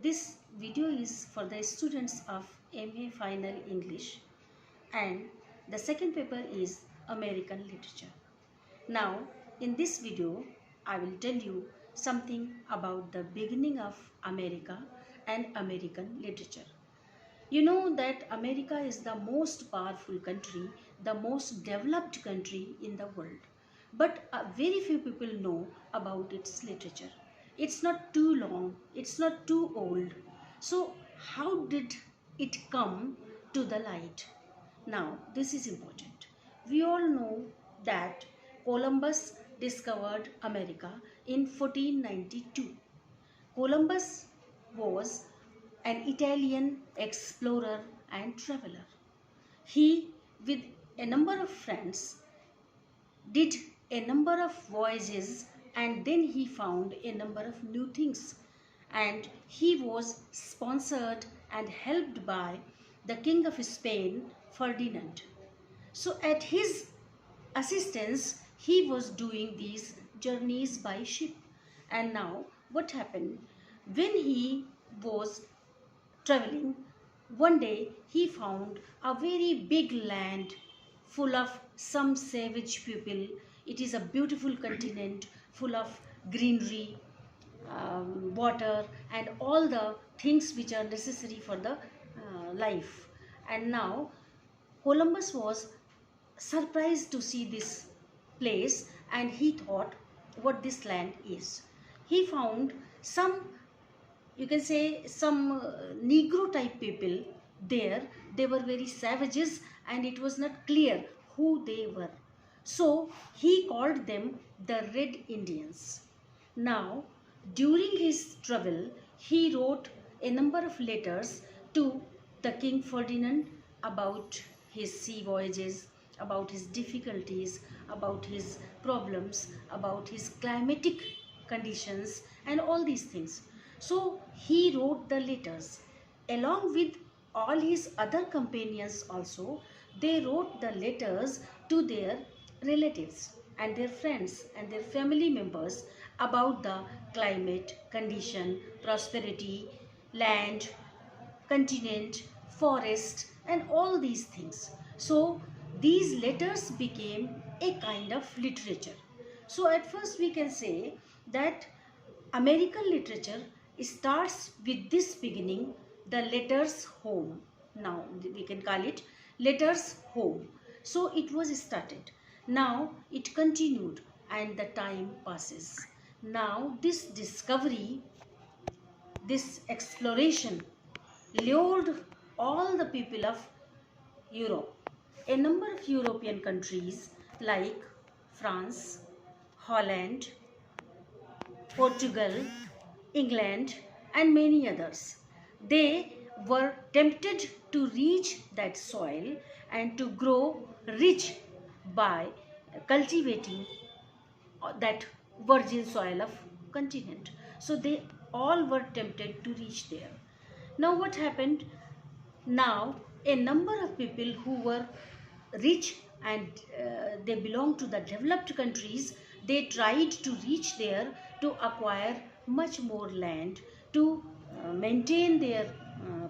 This video is for the students of MA Final English, and the second paper is American Literature. Now, in this video, I will tell you something about the beginning of America and American literature. You know that America is the most powerful country, the most developed country in the world. But very few people know about its literature. It's not too long, it's not too old. So, how did it come to the light? Now, this is important. We all know that Columbus discovered America in 1492. Columbus was an Italian explorer and traveler. He, with a number of friends, did a number of voyages, and then he found a number of new things, and he was sponsored and helped by the King of Spain, Ferdinand. So at his assistance he was doing these journeys by ship. And now what happened, when he was traveling, one day he found a very big land full of some savage people. It is a beautiful continent full of greenery, water, and all the things which are necessary for the life. And now Columbus was surprised to see this place, and he thought what this land is. He found some, you can say, some Negro type people there. They were very savages, and it was not clear who they were. So he called them the Red Indians. Now, during his travel, he wrote a number of letters to the King Ferdinand about his sea voyages, about his difficulties, about his problems, about his climatic conditions, and all these things. So he wrote the letters along with all his other companions also. They wrote the letters to their relatives and their friends and their family members about the climate, condition, prosperity, land, continent, forest, and all these things. So these letters became a kind of literature. So at first we can say that American literature starts with this beginning, the letters home. Now we can call it letters home. So it was started. Now it continued, and the time passes. Now this discovery, this exploration lured all the people of Europe. A number of European countries like France, Holland, Portugal, England, and many others, they were tempted to reach that soil and to grow rich by cultivating that virgin soil of continent. So they all were tempted to reach there. Now what happened? Now a number of people who were rich, and they belong to the developed countries, they tried to reach there to acquire much more land, to maintain their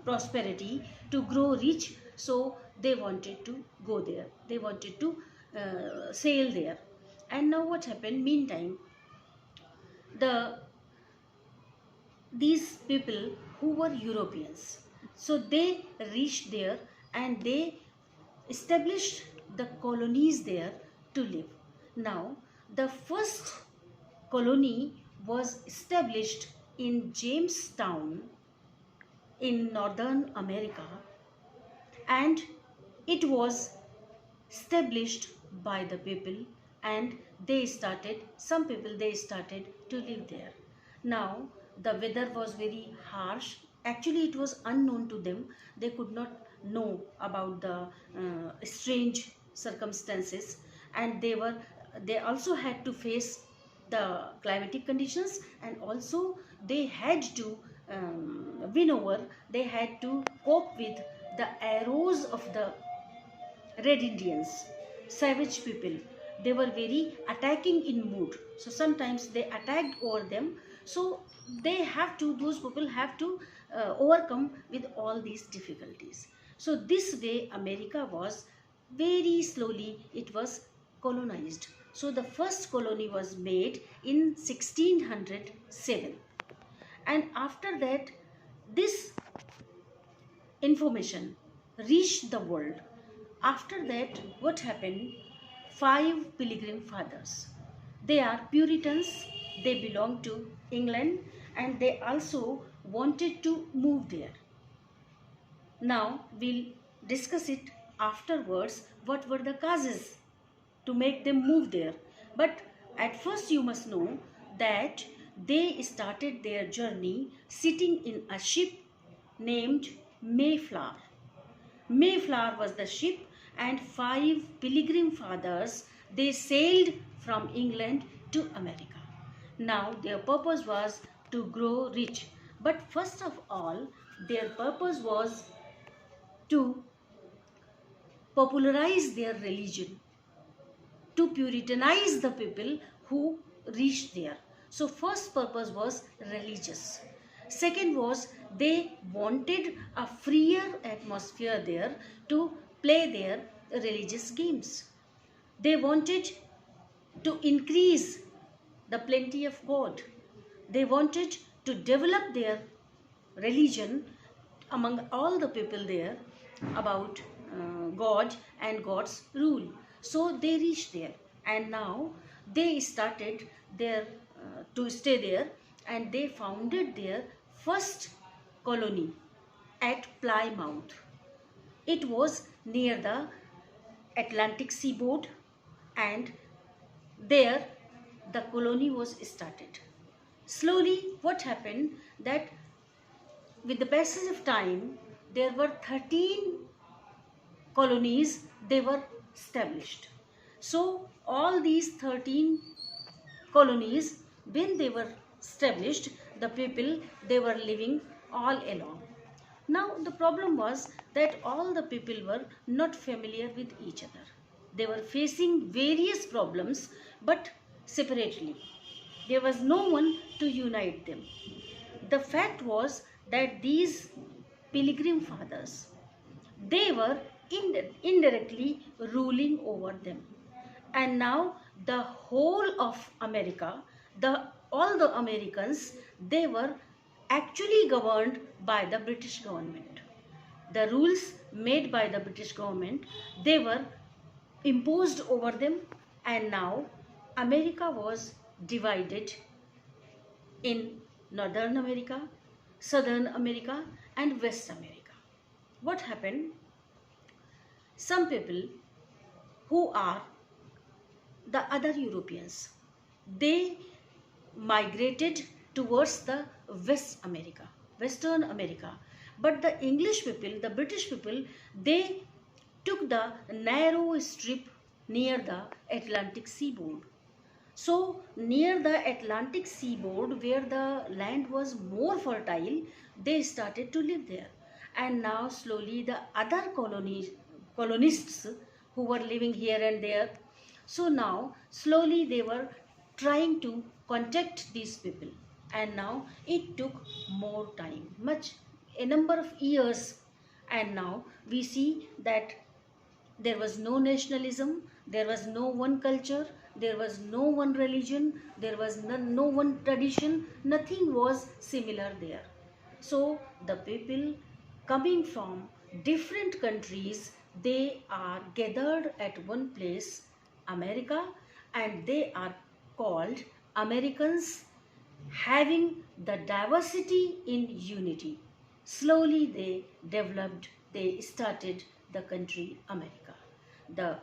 prosperity, to grow rich. So they wanted to go there, they wanted to sail there. And now what happened? Meantime, these people who were Europeans, so they reached there and they established the colonies there to live. Now, the first colony was established in Jamestown in Northern America, and it was established by the people, and some people they started to live there. Now the weather was very harsh. Actually it was unknown to them. They could not know about the strange circumstances, and they also had to face the climatic conditions, and also they had to win over, they had to cope with the arrows of the Red Indians, savage people. They were very attacking in mood. So sometimes they attacked over them. So those people have to overcome with all these difficulties. So this way America was very slowly, it was colonized. So the first colony was made in 1607, and after that this information reached the world. After that, what happened? Five pilgrim fathers. They are Puritans, they belong to England, and they also wanted to move there. Now we'll discuss it afterwards. What were the causes to make them move there? But at first, you must know that they started their journey sitting in a ship named Mayflower. Mayflower was the ship, and five pilgrim fathers, they sailed from England to America. Now their purpose was to grow rich, but first of all their purpose was to popularize their religion, to puritanize the people who reached there. So first purpose was religious. Second was they wanted a freer atmosphere there to play their religious games. They wanted to increase the plenty of God. They wanted to develop their religion among all the people there about God and God's rule. So they reached there, and now they started their to stay there, and they founded their first colony at Plymouth. It was near the Atlantic seaboard, and there the colony was started. Slowly, what happened that with the passage of time, there were 13 colonies they were established. So all these 13 colonies, when they were established, the people, they were living all along. Now the problem was that all the people were not familiar with each other. They were facing various problems, but separately. There was no one to unite them. The fact was that these pilgrim fathers, they were indirectly ruling over them. And now the whole of America, all the Americans, they were actually governed by the British government. The rules made by the British government, they were imposed over them, and now America was divided in Northern America, Southern America, and West America. What happened? Some people who are the other Europeans, they migrated towards the Western America. But the English people, the British people, they took the narrow strip near the Atlantic seaboard. So near the Atlantic seaboard, where the land was more fertile, they started to live there. And now slowly the other colonists who were living here and there, so now slowly they were trying to contact these people, and now it took more time, a number of years, and now we see that there was no nationalism, there was no one culture, there was no one religion, there was no one tradition, nothing was similar there. So the people coming from different countries, they are gathered at one place, America, and they are called Americans, having the diversity in unity. Slowly they started the country America. The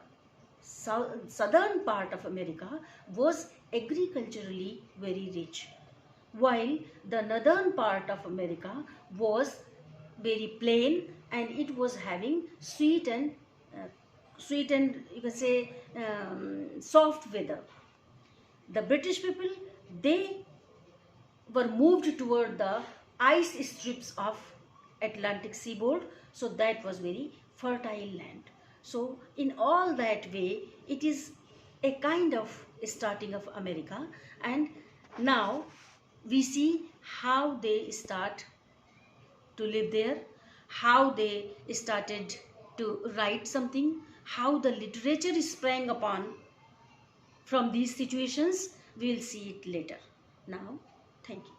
southern part of America was agriculturally very rich, while the northern part of America was very plain, and it was having sweet and you can say soft weather. The British people, they were moved toward the ice strips of Atlantic seaboard, so that was very fertile land. So in all that way, it is a kind of starting of America. And now we see how they start to live there, how they started to write something, how the literature sprang upon from these situations. We will see it later. Now, thank you.